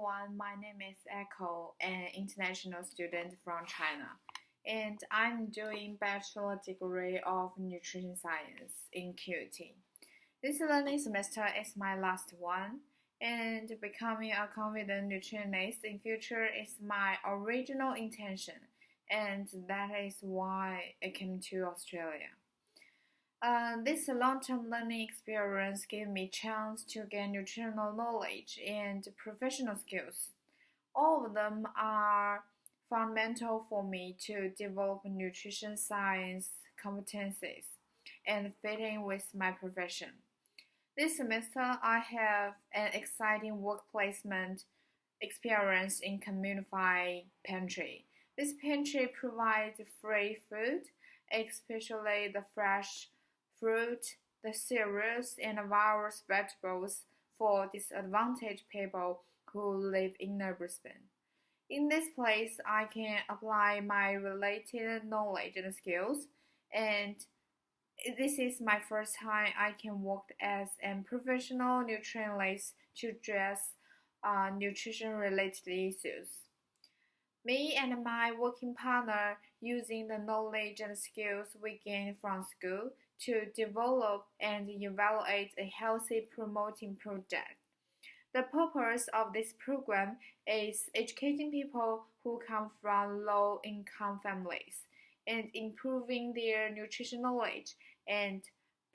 everyone, my name is Echo, an international student from China, and I'm doing bachelor degree of nutrition science in QT. This learning semester is my last one, and becoming a confident nutritionist in future is my original intention, and that is why I came to Australia. This long-term learning experience gave me chance to gain nutritional knowledge and professional skills. All of them are fundamental for me to develop nutrition science competencies and fit in with my profession. This semester, I have an exciting work placement experience in Communify Pantry. This pantry provides free food, especially the fresh fruit, the cereals, and various vegetables for disadvantaged people who live in Brisbane. In this place, I can apply my related knowledge and skills, and this is my first time I can work as a professional nutritionist to address nutrition-related issues. Me and my working partner using the knowledge and skills we gain from school to develop and evaluate a healthy promoting project. The purpose of this program is educating people who come from low-income families and improving their nutrition knowledge and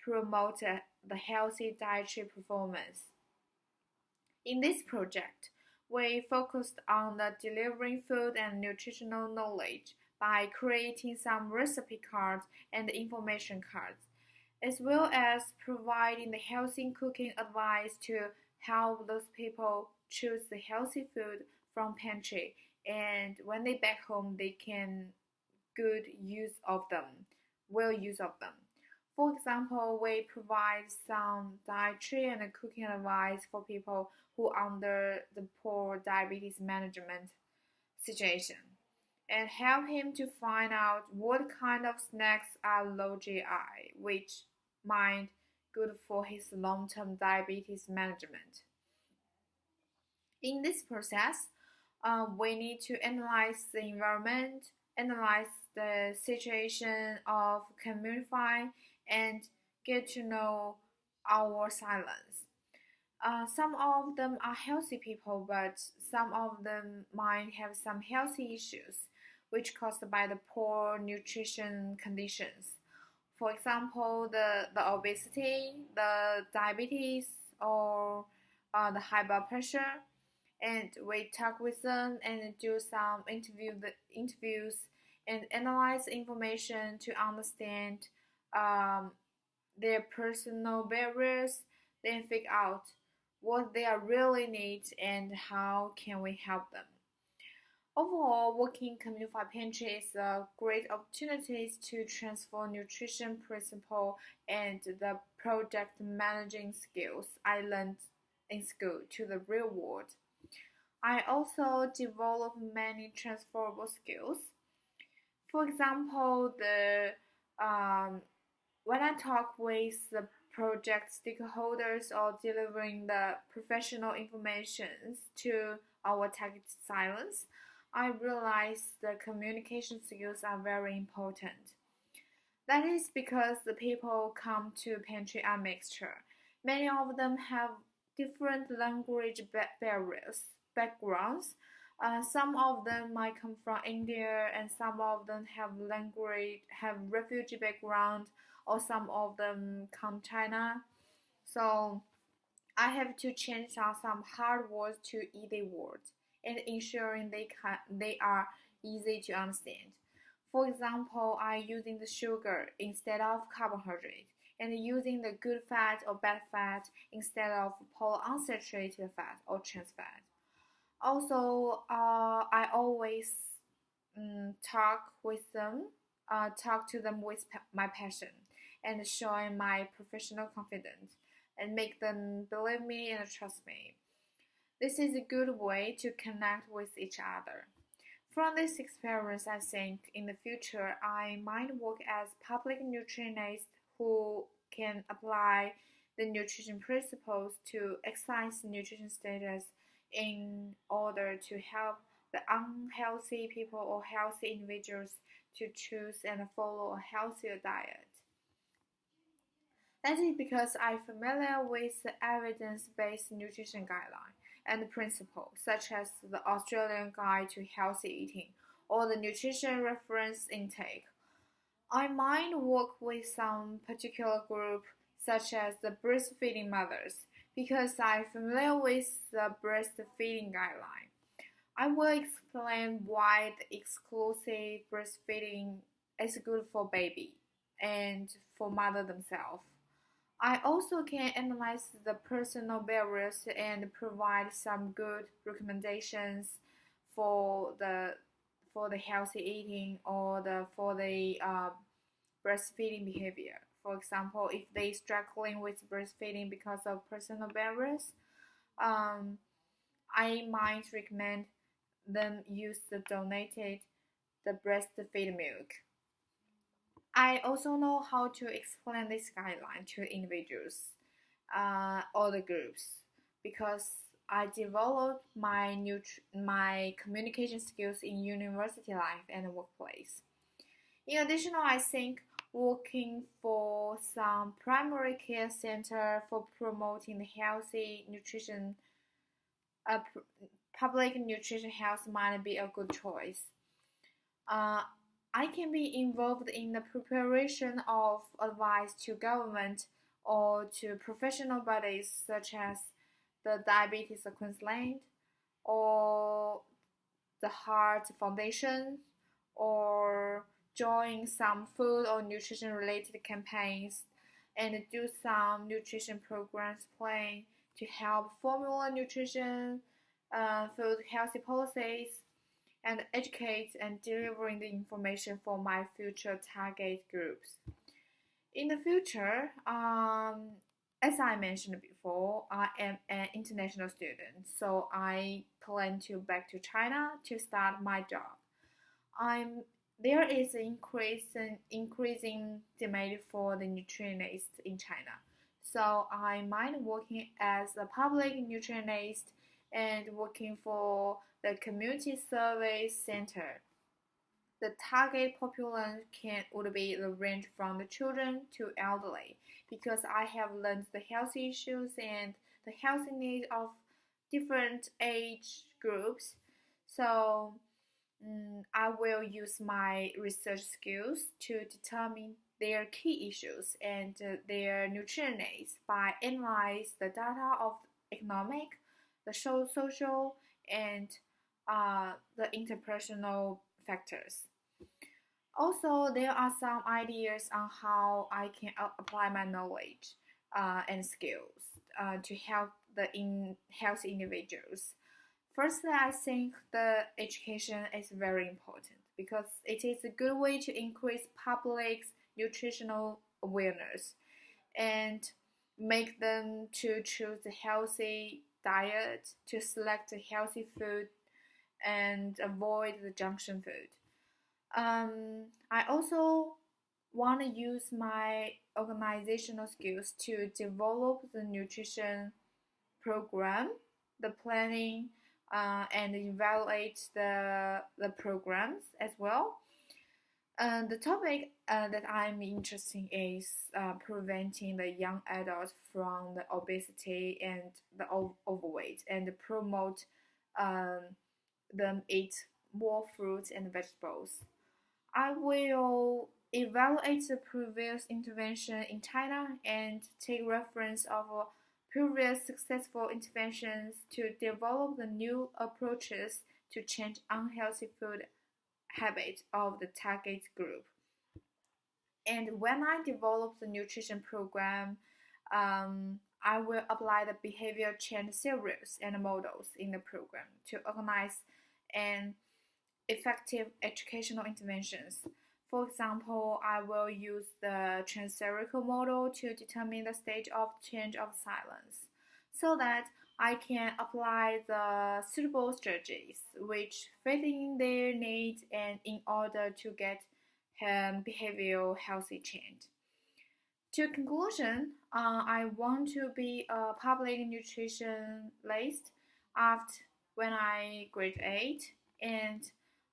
promote the healthy dietary performance. In this project, we focused on the delivering food and nutritional knowledge by creating some recipe cards and information cards, as well as providing the healthy cooking advice to help those people choose the healthy food from pantry, and when they back home they can good use of them, well use of them. For example, we provide some dietary and cooking advice for people who are under the poor diabetes management situation and help him to find out what kind of snacks are low GI, which might good for his long-term diabetes management. In this process, we need to analyze the environment, analyze the situation of community, and get to know our silence. Some of them are healthy people, but some of them might have some healthy issues, which caused by the poor nutrition conditions. For example, the obesity, the diabetes, or the high blood pressure. And we talk with them and do some interviews and analyze information to understand their personal barriers, then figure out what they really need and how can we help them. Overall, working Community Pantry is a great opportunity to transfer nutrition principle and the project managing skills I learned in school to the real world. I also developed many transferable skills. For example, when I talk with the project stakeholders or delivering the professional information to our target silence, I realize the communication skills are very important. That is because the people come to pantry are mixture. Many of them have different language backgrounds. Some of them might come from India, and some of them have refugee background, or some of them come China. So I have to change out some hard words to easy words and ensuring they are easy to understand. For example, I using the sugar instead of carbohydrate and using the good fat or bad fat instead of polyunsaturated fat or trans fat. Also, I always talk to them with my passion and showing my professional confidence and make them believe me and trust me. This is a good way to connect with each other. From this experience, I think in the future I might work as public nutritionist who can apply the nutrition principles to exercise nutrition status in order to help the unhealthy people or healthy individuals to choose and follow a healthier diet. That is because I'm familiar with the evidence-based nutrition guideline and principles, such as the Australian Guide to Healthy Eating or the Nutrition Reference Intake. I might work with some particular group, such as the breastfeeding mothers, because I'm familiar with the breastfeeding guideline. I will explain why the exclusive breastfeeding is good for baby and for mother themselves. I also can analyze the personal barriers and provide some good recommendations for the healthy eating or for the breastfeeding behavior. For example, if they struggling with breastfeeding because of personal barriers, um, I might recommend them use the donated the breastfeed milk. I also know how to explain this guideline to individuals or the groups because I developed my communication skills in university life and workplace. In addition, I think working for some primary care center for promoting healthy nutrition, uh, public nutrition health might be a good choice. Uh, I can be involved in the preparation of advice to government or to professional bodies such as the Diabetes of Queensland or the Heart Foundation or join some food or nutrition related campaigns and do some nutrition programs plan to help formula nutrition, food healthy policies, and educate and delivering the information for my future target groups. In the future, as I mentioned before, I am an international student, so I plan to back to China to start my job. I'm There is an increasing demand for the nutritionist in China, so I might working as a public nutritionist and working for the community service center. The target population would be the range from the children to elderly because I have learned the health issues and the health needs of different age groups. So I will use my research skills to determine their key issues and their nutrition needs by analyze the data of economic, the social, and the interpersonal factors. Also, there are some ideas on how I can apply my knowledge and skills to help the healthy individuals. Firstly, I think the education is very important because it is a good way to increase public's nutritional awareness and make them to choose a healthy diet, to select a healthy food, and avoid the junction food. I also want to use my organizational skills to develop the nutrition program, the planning, and evaluate the programs as well. The topic that I'm interested in is preventing the young adults from the obesity and the overweight and promote um, them eat more fruits and vegetables. I will evaluate the previous intervention in China and take reference of previous successful interventions to develop the new approaches to change unhealthy food habits of the target group. And when I develop the nutrition program, I will apply the behavior change theories and models in the program to organize and effective educational interventions. For example, I will use the transcircle model to determine the stage of change of silence so that I can apply the suitable strategies which fit in their needs and in order to get behavioral healthy change. To conclusion, I want to be a public nutritionist. after when I graduate, and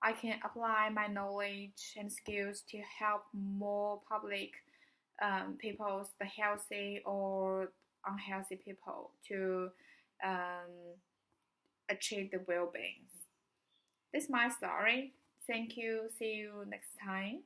I can apply my knowledge and skills to help more public people, the healthy or unhealthy people, to um, achieve the well-being. This is my story. Thank you. See you next time.